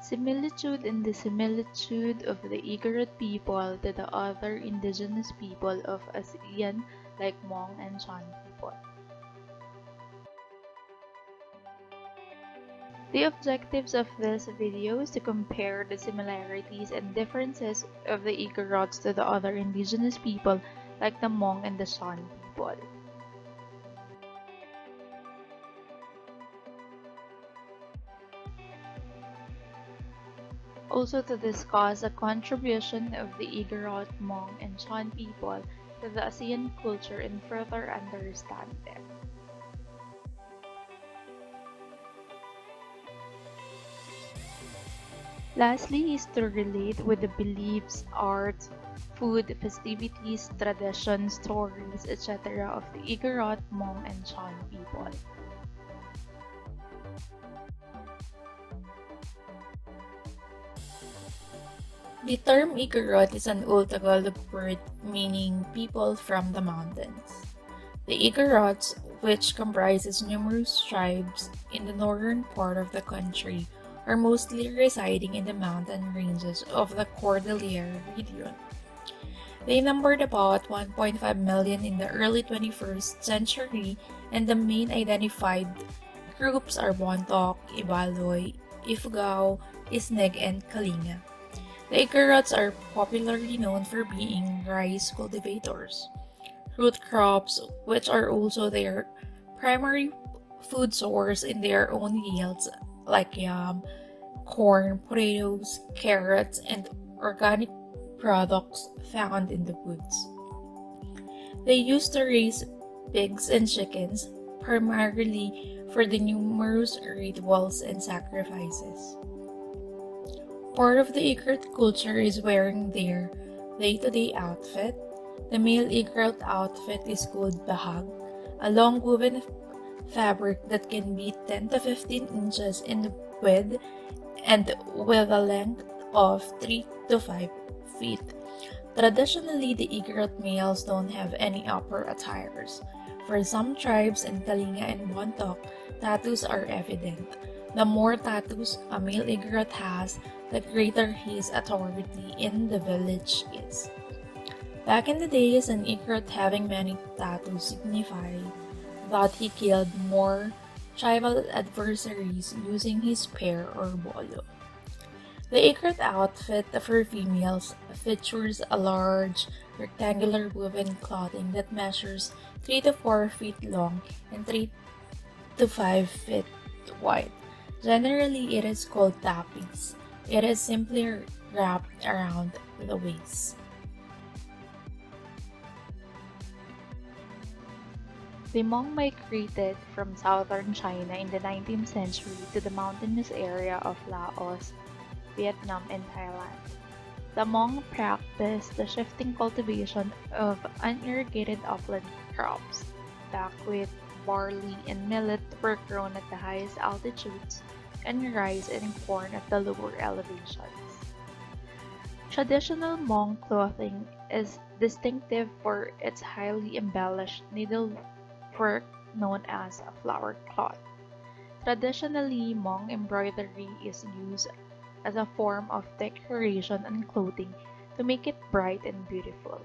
Similitude and dissimilitude of the Igorot people to the other indigenous people of ASEAN like Hmong and Shan people. The objectives of this video is to compare the similarities and differences of the Igorots to the other indigenous people like the Hmong and the Shan people. Also to discuss the contribution of the Igorot, Hmong, and Shan people to the ASEAN culture and further understand them. Lastly is to relate with the beliefs, arts, food, festivities, traditions, stories, etc. of the Igorot, Hmong, and Shan people. The term Igorot is an Old Tagalog word meaning people from the mountains. The Igorots, which comprises numerous tribes in the northern part of the country, are mostly residing in the mountain ranges of the Cordillera region. They numbered about 1.5 million in the early 21st century, and the main identified groups are Bontoc, Ibaloy, Ifugao, Isneg, and Kalinga. The Igorots are popularly known for being rice cultivators, root crops, which are also their primary food source in their own yields like yam, corn, potatoes, carrots, and organic products found in the woods. They used to raise pigs and chickens, primarily for the numerous rituals and sacrifices. Part of the Igorot culture is wearing their day-to-day outfit. The male Igorot outfit is called bahag, a long woven fabric that can be 10 to 15 inches in width and with a length of 3 to 5 feet. Traditionally, the Igorot males don't have any upper attires. For some tribes in Kalinga and Bontoc, tattoos are evident. The more tattoos a male Igorot has, the greater his authority in the village is. Back in the days, an Igorot having many tattoos signified that he killed more tribal adversaries using his spear or bolo. The Igorot outfit for females features a large rectangular woven clothing that measures 3 to 4 feet long and 3 to 5 feet wide. Generally, it is called tapis. It is simply wrapped around the waist. The Hmong migrated from southern China in the 19th century to the mountainous area of Laos, Vietnam, and Thailand. The Hmong practiced the shifting cultivation of unirrigated upland crops. Buckwheat, barley, and millet were grown at the highest altitudes, and rice and corn at the lower elevations. Traditional Hmong clothing is distinctive for its highly embellished needlework known as a flower cloth. Traditionally, Hmong embroidery is used as a form of decoration on clothing to make it bright and beautiful.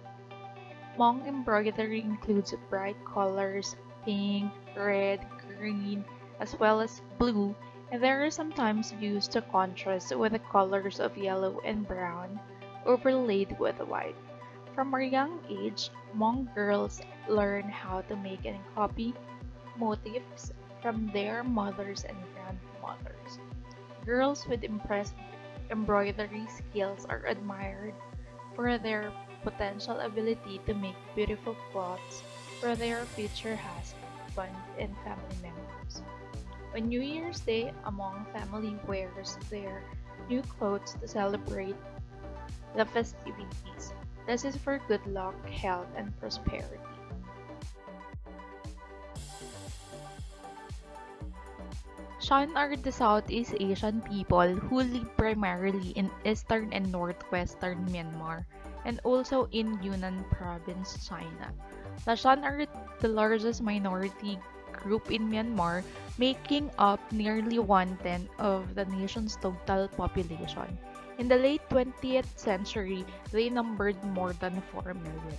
Hmong embroidery includes bright colors, pink, red, green, as well as blue, and they are sometimes used to contrast with the colors of yellow and brown, overlaid with white. From a young age, Hmong girls learn how to make and copy motifs from their mothers and grandmothers. Girls with impressive embroidery skills are admired for their potential ability to make beautiful cloths for their future husbands and family members. On New Year's Day, a Hmong family wears their new clothes to celebrate the festivities. This is for good luck, health, and prosperity. Shan are the Southeast Asian people who live primarily in eastern and northwestern Myanmar and also in Yunnan province, China. The Shan are the largest minority group in Myanmar, making up nearly one-tenth of the nation's total population. In the late 20th century, they numbered more than 4 million.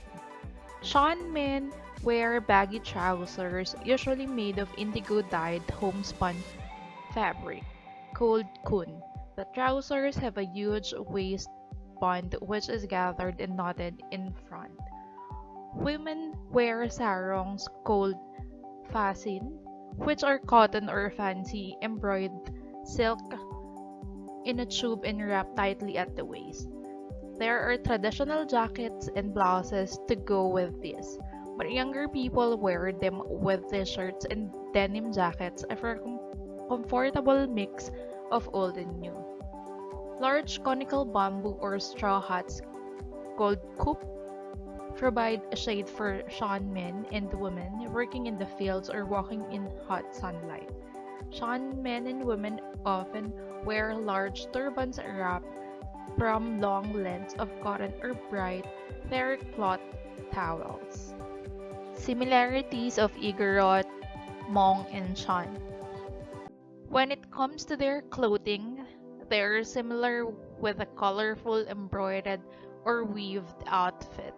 Sean men wear baggy trousers, usually made of indigo-dyed homespun fabric, called kun. The trousers have a huge waistband which is gathered and knotted in front. Women wear sarongs called fasin, which are cotton or fancy embroidered silk in a tube and wrapped tightly at the waist. There are traditional jackets and blouses to go with this, but younger people wear them with t-shirts and denim jackets for a comfortable mix of old and new. Large conical bamboo or straw hats called coop provide a shade for Shan men and women working in the fields or walking in hot sunlight. Shan men and women often wear large turbans wrapped from long lengths of cotton or bright terracotta towels. Similarities of Igorot, Hmong, and Shan. When it comes to their clothing, they are similar with a colorful embroidered or weaved outfit.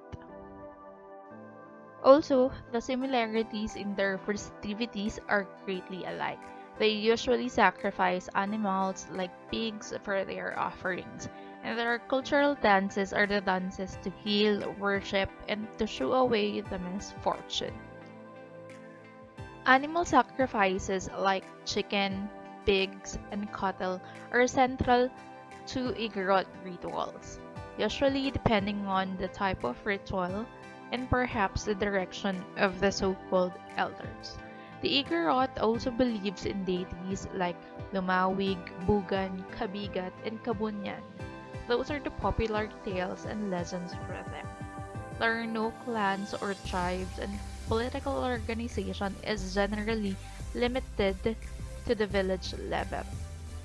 Also, the similarities in their festivities are greatly alike. They usually sacrifice animals like pigs for their offerings, and their cultural dances are the dances to heal, worship, and to shoo away the misfortune. Animal sacrifices like chicken, pigs, and cattle are central to Igorot rituals, usually depending on the type of ritual and perhaps the direction of the so-called elders. The Igorot also believes in deities like Lumawig, Bugan, Kabigat, and Kabunyan. Those are the popular tales and legends for them. There are no clans or tribes, and political organization is generally limited to the village level.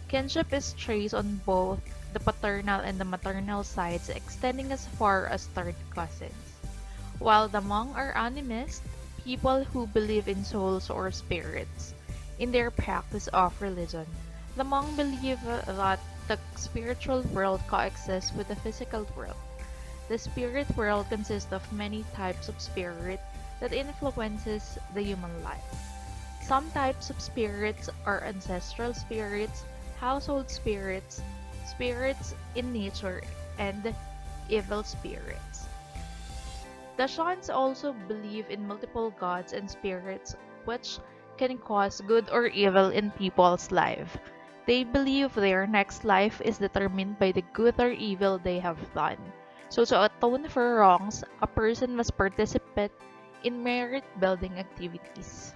Kinship is traced on both the paternal and the maternal sides, extending as far as third cousins. While the Hmong are animists, people who believe in souls or spirits, in their practice of religion, the Hmong believe that the spiritual world coexists with the physical world. The spirit world consists of many types of spirit that influences the human life. Some types of spirits are ancestral spirits, household spirits, spirits in nature, and evil spirits. The Shans also believe in multiple gods and spirits which can cause good or evil in people's life. They believe their next life is determined by the good or evil they have done. So to atone for wrongs, a person must participate in merit building activities.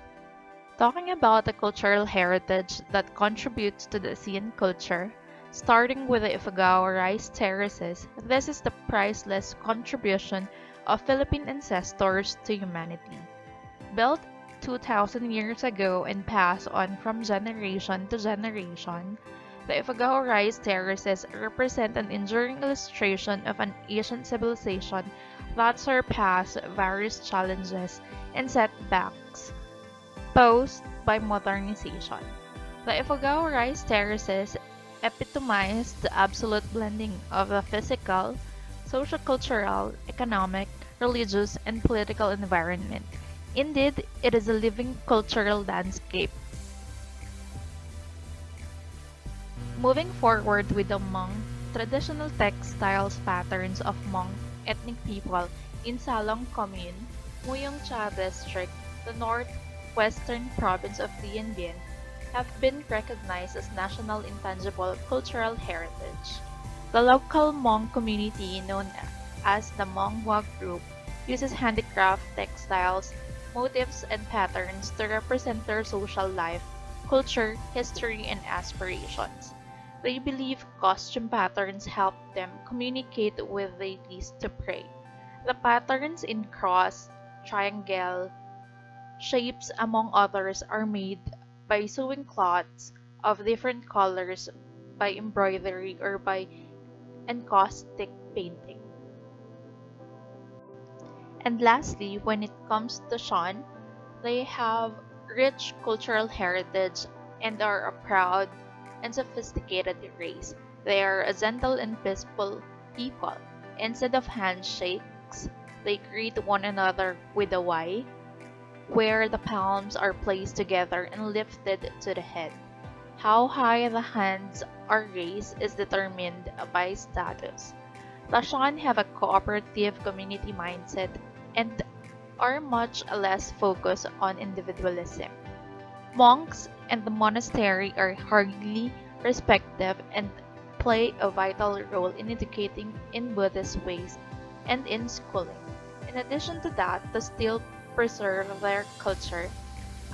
Talking about the cultural heritage that contributes to the ASEAN culture, starting with the Ifugao rice terraces, this is the priceless contribution of Philippine ancestors to humanity. Built 2,000 years ago and passed on from generation to generation, the Ifugao rice terraces represent an enduring illustration of an ancient civilization that surpassed various challenges and setbacks posed by modernization. The Ifugao rice terraces epitomize the absolute blending of the physical, sociocultural, economic, religious, and political environment. Indeed, it is a living cultural landscape. Moving forward with the Hmong, traditional textiles patterns of Hmong ethnic people in Salong Commune, Muyong Cha District, the northwestern province of Dien Bien, have been recognized as national intangible cultural heritage. The local Hmong community, known as the Hmong Wag Group, uses handicraft textiles, motifs, and patterns to represent their social life, culture, history, and aspirations. They believe costume patterns help them communicate with deities to pray. The patterns in cross, triangle, shapes, among others, are made by sewing cloths of different colors, by embroidery, or by encaustic painting. And lastly, when it comes to Shan, they have rich cultural heritage and are a proud and sophisticated race. They are a gentle and peaceful people. Instead of handshakes, they greet one another with a Y, where the palms are placed together and lifted to the head. How high the hands are raised is determined by status. The Shan have a cooperative community mindset and are much less focused on individualism. Monks and the monastery are highly respected and play a vital role in educating in Buddhist ways and in schooling. In addition to that, to still preserve their culture,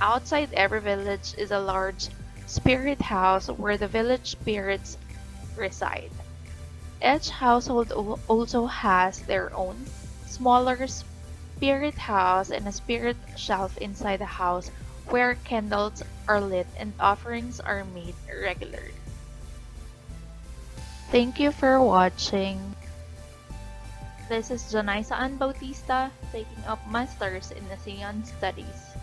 outside every village is a large spirit house where the village spirits reside. Each household also has their own smaller spirit house and a spirit shelf inside the house where candles are lit and offerings are made regularly. Thank you for watching. This is Janaisa Ann Bautista taking up Masters in ASEAN Studies.